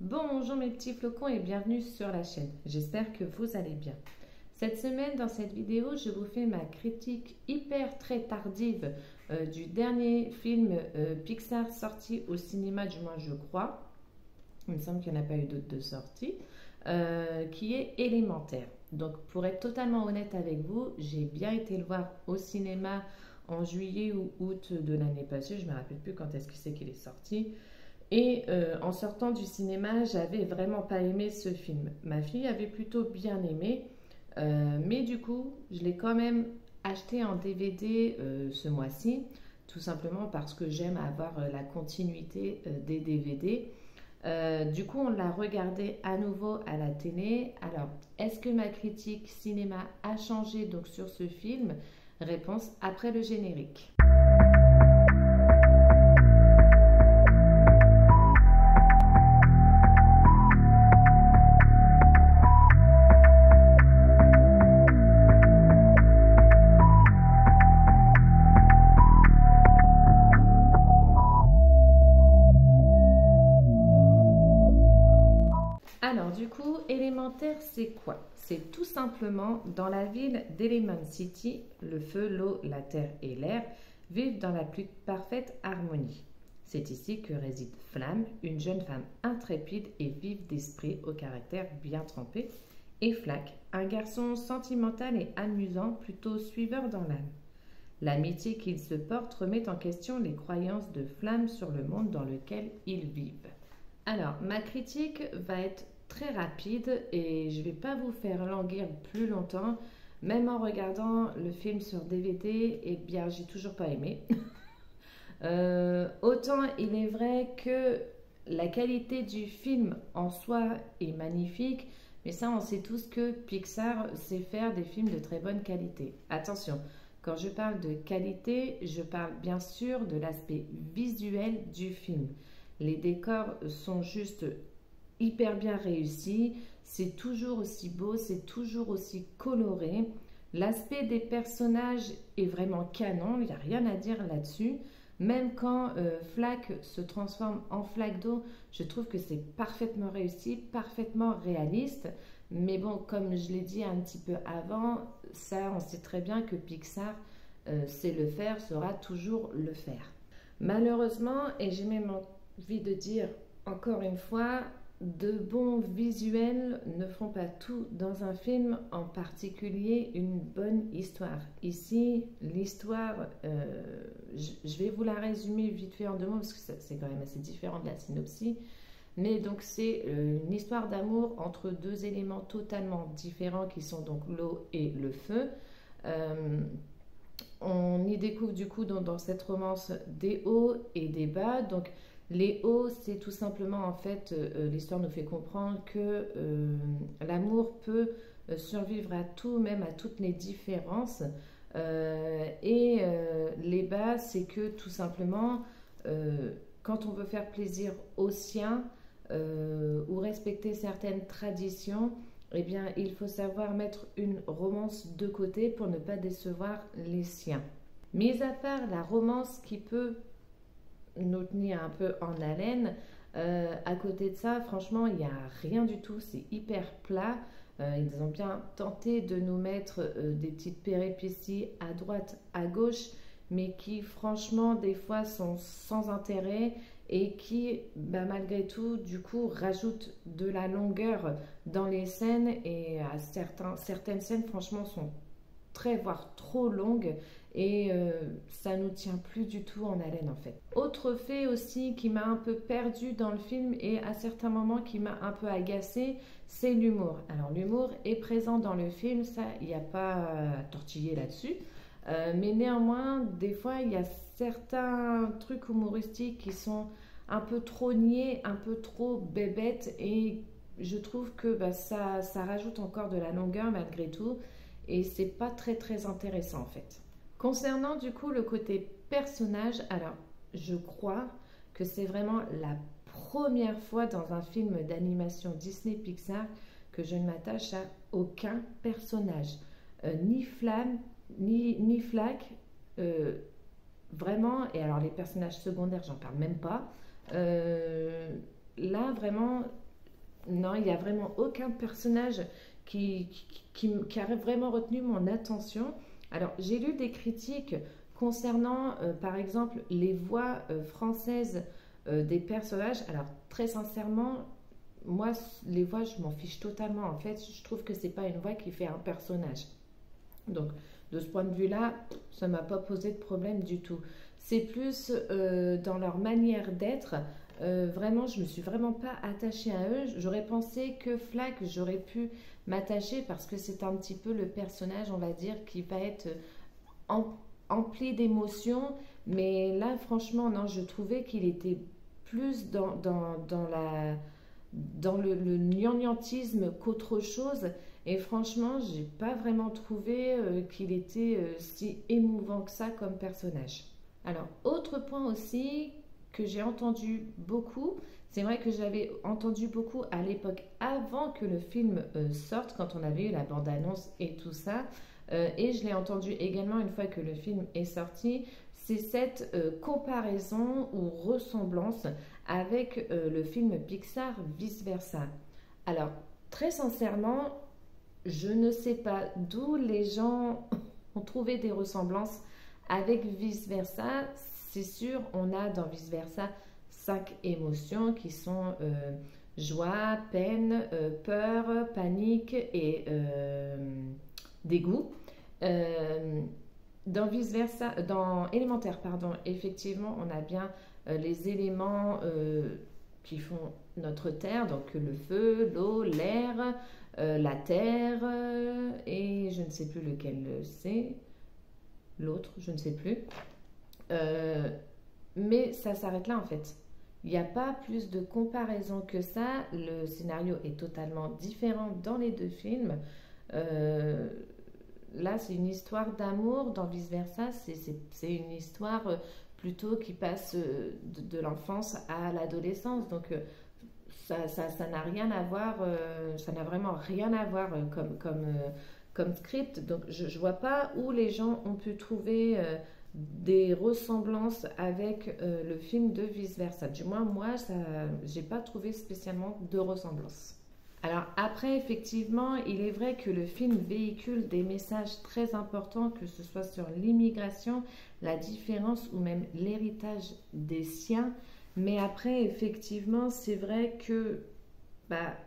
Bonjour mes petits flocons et bienvenue sur la chaîne. J'espère que vous allez bien. Cette semaine, dans cette vidéo, je vous fais ma critique hyper très tardive du dernier film Pixar sorti au cinéma, du moins je crois. Il me semble qu'il n'y en a pas eu d'autres de sortie, qui est Élémentaire. Donc pour être totalement honnête avec vous, j'ai bien été le voir au cinéma en juillet ou août de l'année passée. Je ne me rappelle plus quand est-ce que c'est qu'il est sorti. Et en sortant du cinéma, j'avais vraiment pas aimé ce film. Ma fille avait plutôt bien aimé, mais du coup, je l'ai quand même acheté en DVD ce mois-ci, tout simplement parce que j'aime avoir la continuité des DVD. Du coup, on l'a regardé à nouveau à la télé. Alors, est-ce que ma critique cinéma a changé donc sur ce film? Réponse après le générique. Alors du coup, Élémentaire, c'est quoi? C'est tout simplement dans la ville d'Element City, le feu, l'eau, la terre et l'air vivent dans la plus parfaite harmonie. C'est ici que réside Flamme, une jeune femme intrépide et vive d'esprit au caractère bien trempé, et Flack, un garçon sentimental et amusant, plutôt suiveur dans l'âme. L'amitié qu'ils se portent remet en question les croyances de Flamme sur le monde dans lequel ils vivent. Alors, ma critique va être très rapide et je ne vais pas vous faire languir plus longtemps. Même en regardant le film sur DVD, eh bien, j'ai toujours pas aimé. Autant il est vrai que la qualité du film en soi est magnifique, mais ça, on sait tous que Pixar sait faire des films de très bonne qualité. Attention, quand je parle de qualité, je parle bien sûr de l'aspect visuel du film. Les décors sont juste hyper bien réussis, c'est toujours aussi beau, c'est toujours aussi coloré. L'aspect des personnages est vraiment canon, il n'y a rien à dire là-dessus. Même quand Flack se transforme en flaque d'eau, je trouve que c'est parfaitement réussi, parfaitement réaliste. Mais bon, comme je l'ai dit un petit peu avant, ça on sait très bien que Pixar sait le faire, saura toujours le faire. Malheureusement, et j'ai même envie de dire encore une fois, de bons visuels ne font pas tout dans un film, en particulier une bonne histoire. Ici, l'histoire, je vais vous la résumer vite fait en deux mots parce que c'est quand même assez différent de la synopsis. Mais donc c'est une histoire d'amour entre deux éléments totalement différents qui sont donc l'eau et le feu. On y découvre du coup dans cette romance des hauts et des bas. Donc les hauts, c'est tout simplement en fait, l'histoire nous fait comprendre que l'amour peut survivre à tout, même à toutes les différences. Les bas, c'est que tout simplement, quand on veut faire plaisir aux siens ou respecter certaines traditions, eh bien, il faut savoir mettre une romance de côté pour ne pas décevoir les siens. Mis à part la romance qui peut nous tenir un peu en haleine, à côté de ça, franchement, il n'y a rien du tout, c'est hyper plat. Ils ont bien tenté de nous mettre des petites péripéties à droite, à gauche, mais qui franchement des fois sont sans intérêt et qui malgré tout du coup rajoutent de la longueur dans les scènes, et certaines scènes franchement sont très voire trop longues, et ça nous tient plus du tout en haleine en fait. Autre fait aussi qui m'a un peu perdu dans le film et à certains moments qui m'a un peu agacé, c'est l'humour. Alors l'humour est présent dans le film, ça il n'y a pas à tortiller là-dessus. Mais néanmoins, des fois, il y a certains trucs humoristiques qui sont un peu trop niais, un peu trop bébêtes, et je trouve que ça rajoute encore de la longueur malgré tout, et c'est pas très très intéressant en fait. Concernant du coup le côté personnage, alors je crois que c'est vraiment la première fois dans un film d'animation Disney Pixar que je ne m'attache à aucun personnage, ni Flamme, ni Flack, vraiment. Et alors les personnages secondaires, j'en parle même pas. Là vraiment, Non, il n'y a vraiment aucun personnage qui a vraiment retenu mon attention. Alors, j'ai lu des critiques concernant, par exemple, les voix françaises des personnages. Alors, très sincèrement, moi, les voix, je m'en fiche totalement. En fait, je trouve que c'est pas une voix qui fait un personnage. Donc, de ce point de vue-là, ça m'a pas posé de problème du tout. C'est plus dans leur manière d'être. Vraiment, je me suis vraiment pas attachée à eux. J'aurais pensé que Flack, j'aurais pu m'attacher parce que c'est un petit peu le personnage, on va dire, qui va être em- empli d'émotions. Mais là, franchement, non, je trouvais qu'il était plus dans le gnangnatisme qu'autre chose. Et franchement, j'ai pas vraiment trouvé qu'il était si émouvant que ça comme personnage. Alors, autre point aussi que j'ai entendu beaucoup, c'est vrai que j'avais entendu beaucoup à l'époque avant que le film sorte, quand on avait eu la bande-annonce et tout ça, et je l'ai entendu également une fois que le film est sorti, c'est cette comparaison ou ressemblance avec le film Pixar Vice Versa. Alors, très sincèrement, je ne sais pas d'où les gens ont trouvé des ressemblances avec Vice Versa. C'est sûr, on a dans Vice Versa 5 émotions qui sont joie, peine, peur, panique et dégoût. Euh, dans Vice Versa, dans Élémentaire, pardon, effectivement, on a bien les éléments qui font notre terre, donc le feu, l'eau, l'air, la terre, et je ne sais plus lequel c'est, l'autre, je ne sais plus. Euh, mais ça s'arrête là en fait. Il n'y a pas plus de comparaison que ça. Le scénario est totalement différent dans les deux films. Euh, Là, c'est une histoire d'amour. Dans Vice Versa, c'est une histoire plutôt qui passe de l'enfance à l'adolescence. Donc, ça n'a rien à voir, ça n'a vraiment rien à voir comme script. Donc, je ne vois pas où les gens ont pu trouver des ressemblances avec le film de Vice Versa. Du moins, moi, j'ai pas trouvé spécialement de ressemblance. Alors après, effectivement, il est vrai que le film véhicule des messages très importants, que ce soit sur l'immigration, la différence ou même l'héritage des siens. Mais après, effectivement, c'est vrai que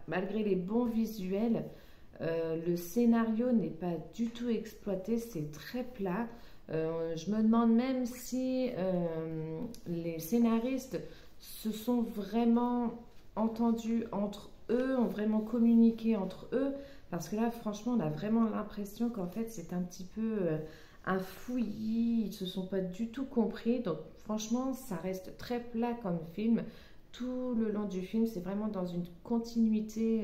malgré les bons visuels, le scénario n'est pas du tout exploité, c'est très plat. Je me demande même si les scénaristes se sont vraiment entendus entre eux, ont vraiment communiqué entre eux, parce que là, franchement, on a vraiment l'impression qu'en fait, c'est un petit peu un fouillis, ils se sont pas du tout compris. Donc, franchement, ça reste très plat comme film. Tout le long du film, c'est vraiment dans une continuité,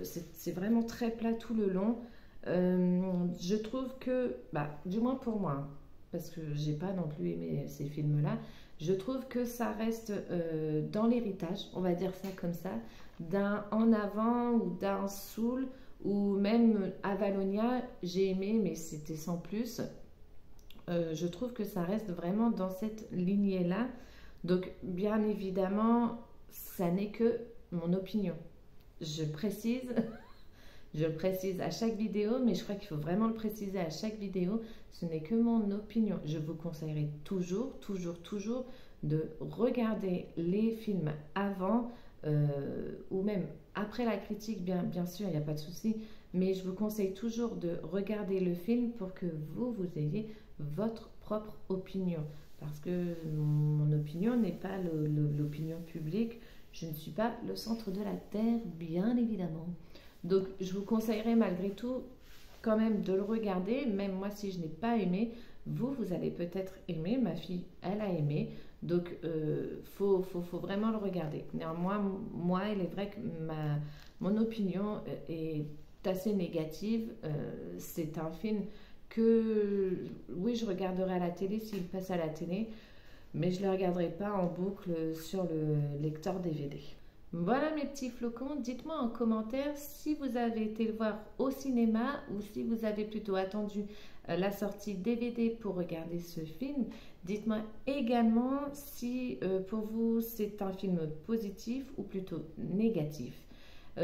c'est vraiment très plat tout le long. Je trouve que, du moins pour moi, hein, parce que j'ai pas non plus aimé ces films-là, je trouve que ça reste dans l'héritage, on va dire ça comme ça, d'un En Avant ou d'un Soul, ou même Avalonia, j'ai aimé, mais c'était sans plus. Je trouve que ça reste vraiment dans cette lignée-là. Donc, bien évidemment, ça n'est que mon opinion. Je précise, je le précise à chaque vidéo, mais je crois qu'il faut vraiment le préciser à chaque vidéo. Ce n'est que mon opinion. Je vous conseillerais toujours, toujours, toujours de regarder les films avant ou même après la critique, bien sûr, il n'y a pas de souci. Mais je vous conseille toujours de regarder le film pour que vous ayez votre propre opinion. Parce que mon opinion n'est pas l'opinion publique. Je ne suis pas le centre de la Terre, bien évidemment. Donc, je vous conseillerais malgré tout quand même de le regarder. Même moi, si je n'ai pas aimé, vous allez peut-être aimer. Ma fille, elle a aimé. Donc, faut vraiment le regarder. Néanmoins, moi, il est vrai que mon opinion est assez négative. C'est un film que, oui, je regarderai à la télé s'il passe à la télé, mais je ne le regarderai pas en boucle sur le lecteur DVD. Voilà mes petits flocons, dites-moi en commentaire si vous avez été le voir au cinéma ou si vous avez plutôt attendu la sortie DVD pour regarder ce film. Dites-moi également si pour vous c'est un film positif ou plutôt négatif.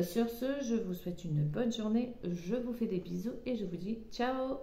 Sur ce, je vous souhaite une bonne journée, je vous fais des bisous et je vous dis ciao!